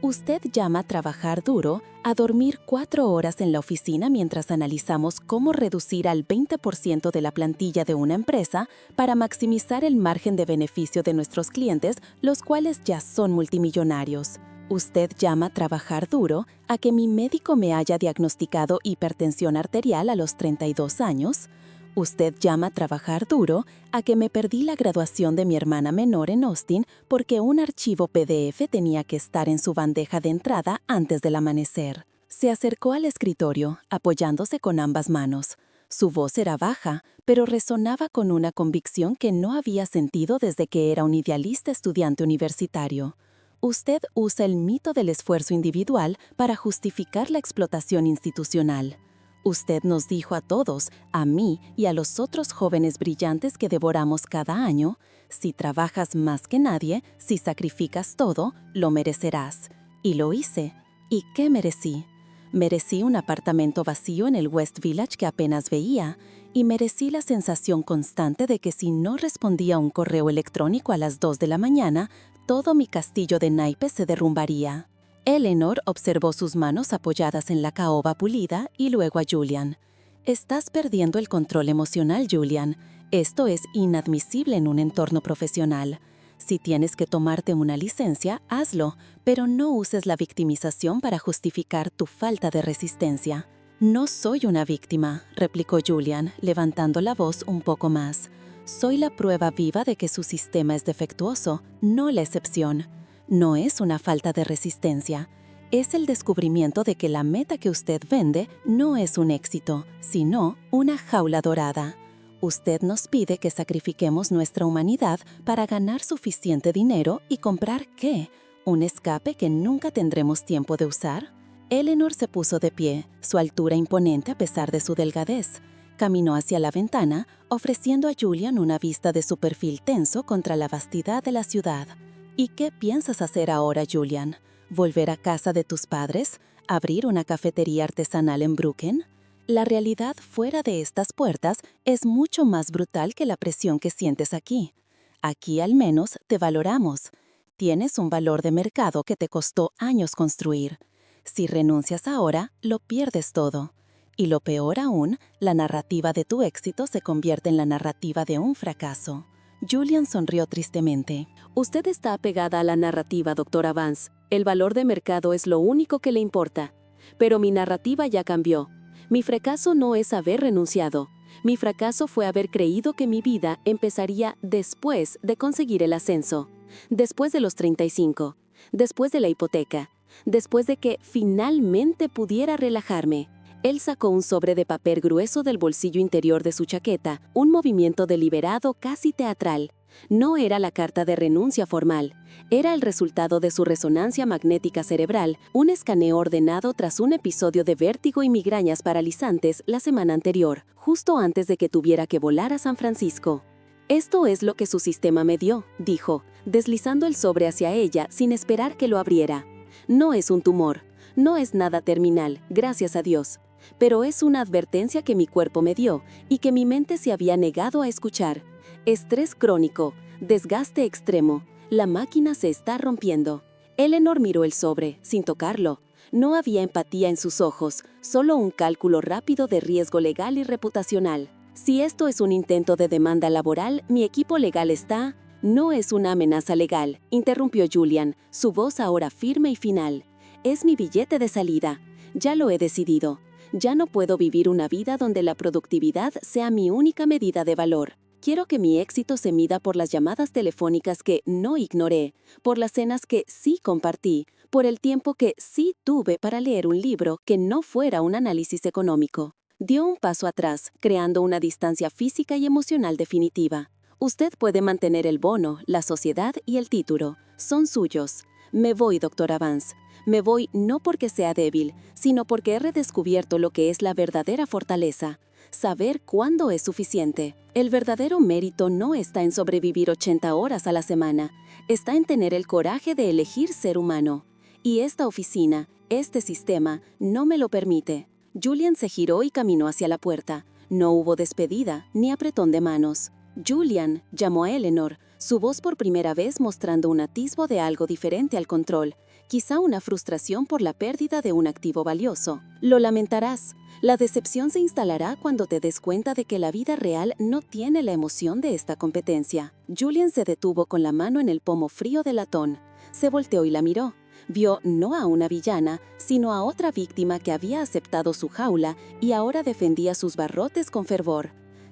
«Usted llama trabajar duro a dormir 4 horas en la oficina mientras analizamos cómo reducir al 20% de la plantilla de una empresa para maximizar el margen de beneficio de nuestros clientes, los cuales ya son multimillonarios. Usted llama trabajar duro a que mi médico me haya diagnosticado hipertensión arterial a los 32 años. Usted llama trabajar duro a que me perdí la graduación de mi hermana menor en Austin porque un archivo PDF tenía que estar en su bandeja de entrada antes del amanecer». Se acercó al escritorio, apoyándose con ambas manos. Su voz era baja, pero resonaba con una convicción que no había sentido desde que era un idealista estudiante universitario. «Usted usa el mito del esfuerzo individual para justificar la explotación institucional. Usted nos dijo a todos, a mí y a los otros jóvenes brillantes que devoramos cada año, si trabajas más que nadie, si sacrificas todo, lo merecerás». Y lo hice. ¿Y qué merecí? Merecí un apartamento vacío en el West Village que apenas veía, y merecí la sensación constante de que si no respondía a un correo electrónico a las 2 de la mañana, todo mi castillo de naipes se derrumbaría. Eleanor observó sus manos apoyadas en la caoba pulida y luego a Julian. «Estás perdiendo el control emocional, Julian. Esto es inadmisible en un entorno profesional. Si tienes que tomarte una licencia, hazlo, pero no uses la victimización para justificar tu falta de resistencia. No soy una víctima, replicó Julian, levantando la voz un poco más. Soy la prueba viva de que su sistema es defectuoso, no la excepción. No es una falta de resistencia. Es el descubrimiento de que la meta que usted vende no es un éxito, sino una jaula dorada. Usted nos pide que sacrifiquemos nuestra humanidad para ganar suficiente dinero y comprar ¿qué? ¿Un escape que nunca tendremos tiempo de usar? Eleanor se puso de pie, su altura imponente a pesar de su delgadez. Caminó hacia la ventana, ofreciendo a Julian una vista de su perfil tenso contra la vastidad de la ciudad. ¿Y qué piensas hacer ahora, Julian? ¿Volver a casa de tus padres? ¿Abrir una cafetería artesanal en Brooklyn? La realidad fuera de estas puertas es mucho más brutal que la presión que sientes aquí. Aquí al menos te valoramos. Tienes un valor de mercado que te costó años construir. Si renuncias ahora, lo pierdes todo. Y lo peor aún, la narrativa de tu éxito se convierte en la narrativa de un fracaso. Julian sonrió tristemente. Usted está apegada a la narrativa, doctora Vance. El valor de mercado es lo único que le importa. Pero mi narrativa ya cambió. Mi fracaso no es haber renunciado. Mi fracaso fue haber creído que mi vida empezaría después de conseguir el ascenso, después de los 35, después de la hipoteca, después de que finalmente pudiera relajarme. Él sacó un sobre de papel grueso del bolsillo interior de su chaqueta, un movimiento deliberado casi teatral. No era la carta de renuncia formal, era el resultado de su resonancia magnética cerebral, un escaneo ordenado tras un episodio de vértigo y migrañas paralizantes la semana anterior, justo antes de que tuviera que volar a San Francisco. Esto es lo que su sistema me dio, dijo, deslizando el sobre hacia ella sin esperar que lo abriera. No es un tumor, no es nada terminal, gracias a Dios. Pero es una advertencia que mi cuerpo me dio y que mi mente se había negado a escuchar. Estrés crónico, desgaste extremo, la máquina se está rompiendo. Eleanor miró el sobre, sin tocarlo. No había empatía en sus ojos, solo un cálculo rápido de riesgo legal y reputacional. Si esto es un intento de demanda laboral, mi equipo legal está... No es una amenaza legal, interrumpió Julian, su voz ahora firme y final. Es mi billete de salida. Ya lo he decidido. Ya no puedo vivir una vida donde la productividad sea mi única medida de valor. Quiero que mi éxito se mida por las llamadas telefónicas que no ignoré, por las cenas que sí compartí, por el tiempo que sí tuve para leer un libro que no fuera un análisis económico. Dio un paso atrás, creando una distancia física y emocional definitiva. Usted puede mantener el bono, la sociedad y el título. Son suyos. Me voy, doctora Vance. Me voy no porque sea débil, sino porque he redescubierto lo que es la verdadera fortaleza. Saber cuándo es suficiente. El verdadero mérito no está en sobrevivir 80 horas a la semana. Está en tener el coraje de elegir ser humano. Y esta oficina, este sistema, no me lo permite. Julian se giró y caminó hacia la puerta. No hubo despedida ni apretón de manos. Julian, llamó a Eleanor, su voz por primera vez mostrando un atisbo de algo diferente al control. Quizá una frustración por la pérdida de un activo valioso. Lo lamentarás. La decepción se instalará cuando te des cuenta de que la vida real no tiene la emoción de esta competencia. Julian se detuvo con la mano en el pomo frío del latón. Se volteó y la miró. Vio no a una villana, sino a otra víctima que había aceptado su jaula y ahora defendía sus barrotes con fervor.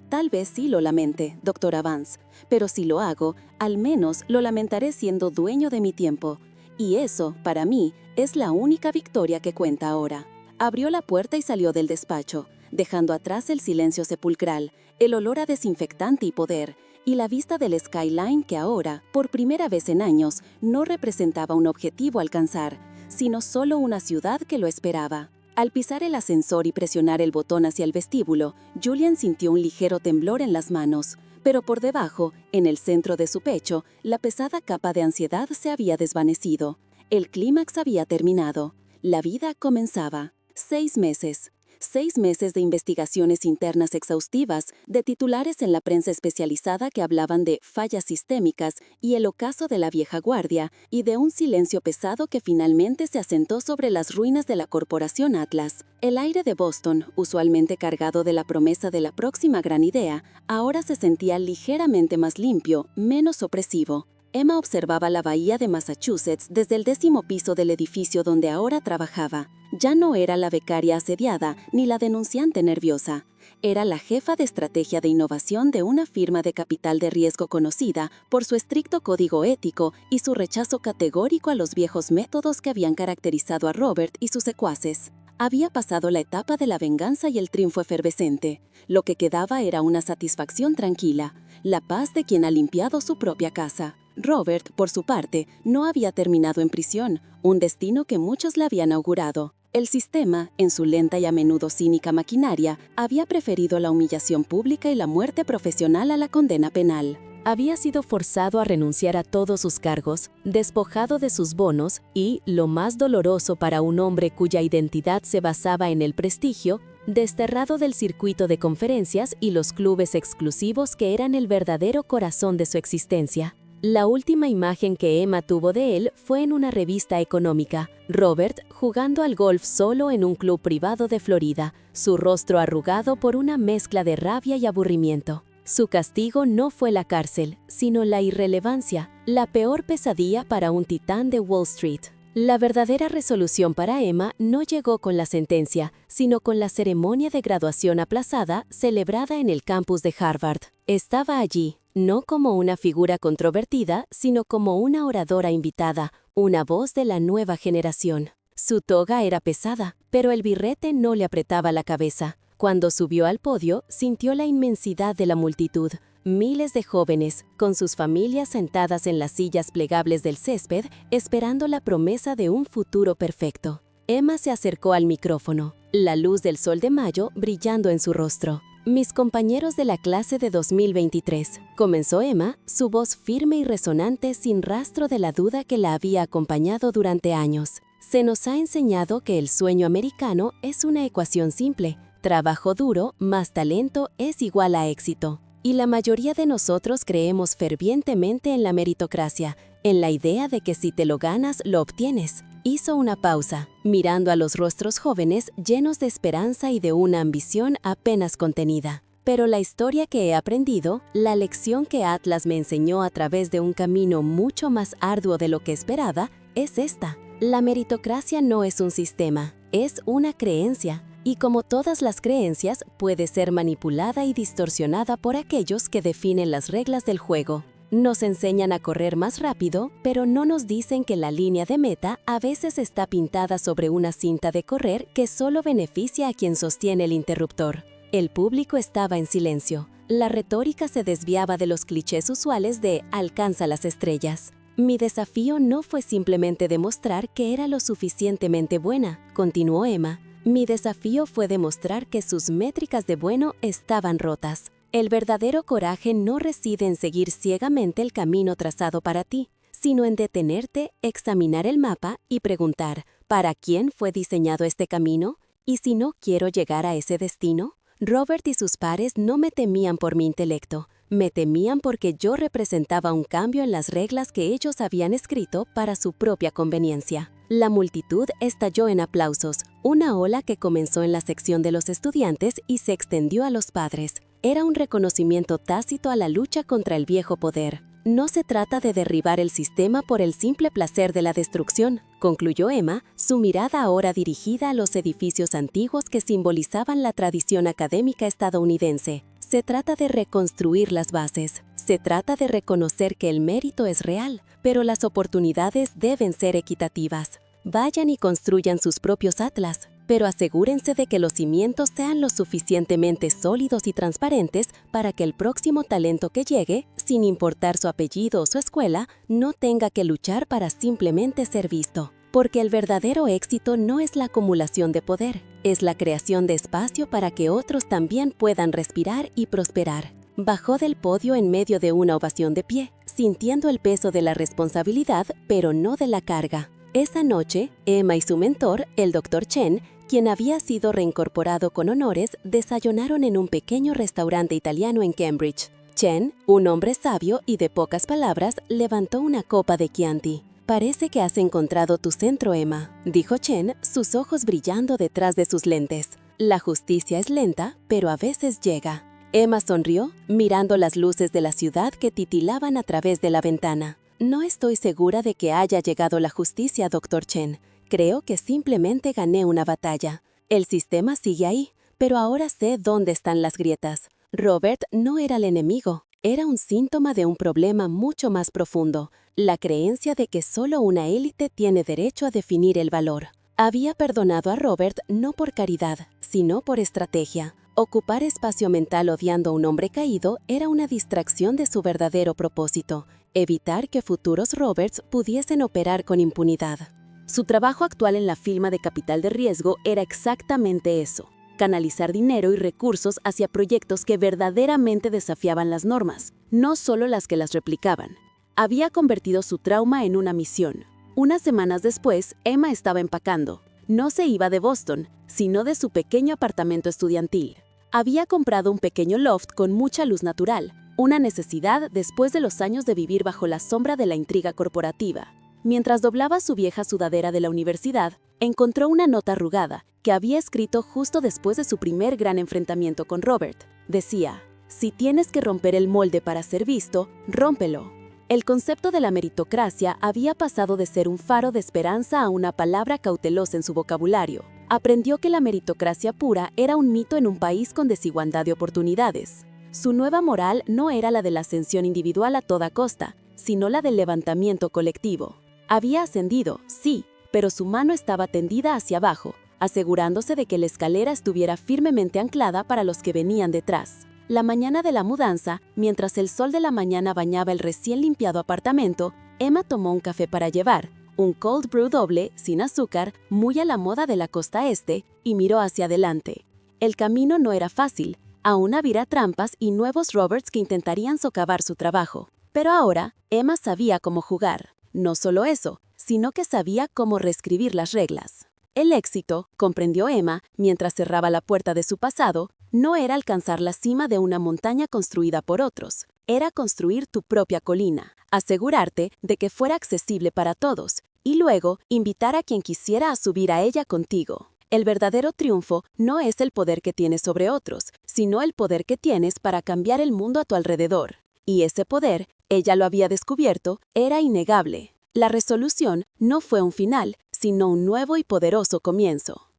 Tal vez sí lo lamente, doctora Vance, pero si lo hago, al menos lo lamentaré siendo dueño de mi tiempo. Y eso, para mí, es la única victoria que cuenta ahora. Abrió la puerta y salió del despacho, dejando atrás el silencio sepulcral, el olor a desinfectante y poder, y la vista del skyline que ahora, por primera vez en años, no representaba un objetivo a alcanzar, sino solo una ciudad que lo esperaba. Al pisar el ascensor y presionar el botón hacia el vestíbulo, Julian sintió un ligero temblor en las manos. Pero por debajo, en el centro de su pecho, la pesada capa de ansiedad se había desvanecido. El clímax había terminado. La vida comenzaba. 6 meses. 6 meses de investigaciones internas exhaustivas, de titulares en la prensa especializada que hablaban de fallas sistémicas y el ocaso de la vieja guardia, y de un silencio pesado que finalmente se asentó sobre las ruinas de la corporación Atlas. El aire de Boston, usualmente cargado de la promesa de la próxima gran idea, ahora se sentía ligeramente más limpio, menos opresivo. Emma observaba la bahía de Massachusetts desde el 10º piso del edificio donde ahora trabajaba. Ya no era la becaria asediada ni la denunciante nerviosa. Era la jefa de estrategia de innovación de una firma de capital de riesgo conocida por su estricto código ético y su rechazo categórico a los viejos métodos que habían caracterizado a Robert y sus secuaces. Había pasado la etapa de la venganza y el triunfo efervescente. Lo que quedaba era una satisfacción tranquila, la paz de quien ha limpiado su propia casa. Robert, por su parte, no había terminado en prisión, un destino que muchos le habían augurado. El sistema, en su lenta y a menudo cínica maquinaria, había preferido la humillación pública y la muerte profesional a la condena penal. Había sido forzado a renunciar a todos sus cargos, despojado de sus bonos y, lo más doloroso para un hombre cuya identidad se basaba en el prestigio, desterrado del circuito de conferencias y los clubes exclusivos que eran el verdadero corazón de su existencia. La última imagen que Emma tuvo de él fue en una revista económica, Robert jugando al golf solo en un club privado de Florida, su rostro arrugado por una mezcla de rabia y aburrimiento. Su castigo no fue la cárcel, sino la irrelevancia, la peor pesadilla para un titán de Wall Street. La verdadera resolución para Emma no llegó con la sentencia, sino con la ceremonia de graduación aplazada celebrada en el campus de Harvard. Estaba allí, no como una figura controvertida, sino como una oradora invitada, una voz de la nueva generación. Su toga era pesada, pero el birrete no le apretaba la cabeza. Cuando subió al podio, sintió la inmensidad de la multitud. Miles de jóvenes, con sus familias sentadas en las sillas plegables del césped, esperando la promesa de un futuro perfecto. Emma se acercó al micrófono, la luz del sol de mayo brillando en su rostro. Mis compañeros de la clase de 2023, comenzó Emma, su voz firme y resonante sin rastro de la duda que la había acompañado durante años. Se nos ha enseñado que el sueño americano es una ecuación simple. Trabajo duro más talento es igual a éxito. Y la mayoría de nosotros creemos fervientemente en la meritocracia, en la idea de que si te lo ganas, lo obtienes. Hizo una pausa, mirando a los rostros jóvenes llenos de esperanza y de una ambición apenas contenida. Pero la historia que he aprendido, la lección que Atlas me enseñó a través de un camino mucho más arduo de lo que esperaba, es esta. La meritocracia no es un sistema, es una creencia. Y como todas las creencias, puede ser manipulada y distorsionada por aquellos que definen las reglas del juego. Nos enseñan a correr más rápido, pero no nos dicen que la línea de meta a veces está pintada sobre una cinta de correr que solo beneficia a quien sostiene el interruptor. El público estaba en silencio. La retórica se desviaba de los clichés usuales de «alcanza las estrellas». Mi desafío no fue simplemente demostrar que era lo suficientemente buena, continuó Emma. Mi desafío fue demostrar que sus métricas de bueno estaban rotas. El verdadero coraje no reside en seguir ciegamente el camino trazado para ti, sino en detenerte, examinar el mapa y preguntar, ¿para quién fue diseñado este camino? ¿Y si no quiero llegar a ese destino? Robert y sus pares no me temían por mi intelecto, me temían porque yo representaba un cambio en las reglas que ellos habían escrito para su propia conveniencia. La multitud estalló en aplausos, una ola que comenzó en la sección de los estudiantes y se extendió a los padres. Era un reconocimiento tácito a la lucha contra el viejo poder. No se trata de derribar el sistema por el simple placer de la destrucción, concluyó Emma, su mirada ahora dirigida a los edificios antiguos que simbolizaban la tradición académica estadounidense. Se trata de reconstruir las bases. Se trata de reconocer que el mérito es real, pero las oportunidades deben ser equitativas. Vayan y construyan sus propios atlas, pero asegúrense de que los cimientos sean lo suficientemente sólidos y transparentes para que el próximo talento que llegue, sin importar su apellido o su escuela, no tenga que luchar para simplemente ser visto. Porque el verdadero éxito no es la acumulación de poder, es la creación de espacio para que otros también puedan respirar y prosperar. Bajó del podio en medio de una ovación de pie, sintiendo el peso de la responsabilidad, pero no de la carga. Esa noche, Emma y su mentor, el Dr. Chen, quien había sido reincorporado con honores, desayunaron en un pequeño restaurante italiano en Cambridge. Chen, un hombre sabio y de pocas palabras, levantó una copa de Chianti. «Parece que has encontrado tu centro, Emma», dijo Chen, sus ojos brillando detrás de sus lentes. «La justicia es lenta, pero a veces llega». Emma sonrió, mirando las luces de la ciudad que titilaban a través de la ventana. No estoy segura de que haya llegado la justicia, Dr. Chen. Creo que simplemente gané una batalla. El sistema sigue ahí, pero ahora sé dónde están las grietas. Robert no era el enemigo, era un síntoma de un problema mucho más profundo, la creencia de que solo una élite tiene derecho a definir el valor. Había perdonado a Robert no por caridad, sino por estrategia. Ocupar espacio mental odiando a un hombre caído era una distracción de su verdadero propósito, evitar que futuros Roberts pudiesen operar con impunidad. Su trabajo actual en la firma de capital de riesgo era exactamente eso: canalizar dinero y recursos hacia proyectos que verdaderamente desafiaban las normas, no solo las que las replicaban. Había convertido su trauma en una misión. Unas semanas después, Emma estaba empacando. No se iba de Boston, sino de su pequeño apartamento estudiantil. Había comprado un pequeño loft con mucha luz natural, una necesidad después de los años de vivir bajo la sombra de la intriga corporativa. Mientras doblaba su vieja sudadera de la universidad, encontró una nota arrugada que había escrito justo después de su primer gran enfrentamiento con Robert. Decía: si tienes que romper el molde para ser visto, rómpelo. El concepto de la meritocracia había pasado de ser un faro de esperanza a una palabra cautelosa en su vocabulario. Aprendió que la meritocracia pura era un mito en un país con desigualdad de oportunidades. Su nueva moral no era la de la ascensión individual a toda costa, sino la del levantamiento colectivo. Había ascendido, sí, pero su mano estaba tendida hacia abajo, asegurándose de que la escalera estuviera firmemente anclada para los que venían detrás. La mañana de la mudanza, mientras el sol de la mañana bañaba el recién limpiado apartamento, Emma tomó un café para llevar, un cold brew doble, sin azúcar, muy a la moda de la costa este, y miró hacia adelante. El camino no era fácil, aún había trampas y nuevos Roberts que intentarían socavar su trabajo. Pero ahora, Emma sabía cómo jugar. No solo eso, sino que sabía cómo reescribir las reglas. El éxito, comprendió Emma, mientras cerraba la puerta de su pasado, no era alcanzar la cima de una montaña construida por otros, era construir tu propia colina, asegurarte de que fuera accesible para todos, y luego invitar a quien quisiera a subir a ella contigo. El verdadero triunfo no es el poder que tienes sobre otros, sino el poder que tienes para cambiar el mundo a tu alrededor. Y ese poder, ella lo había descubierto, era innegable. La resolución no fue un final, sino un nuevo y poderoso comienzo.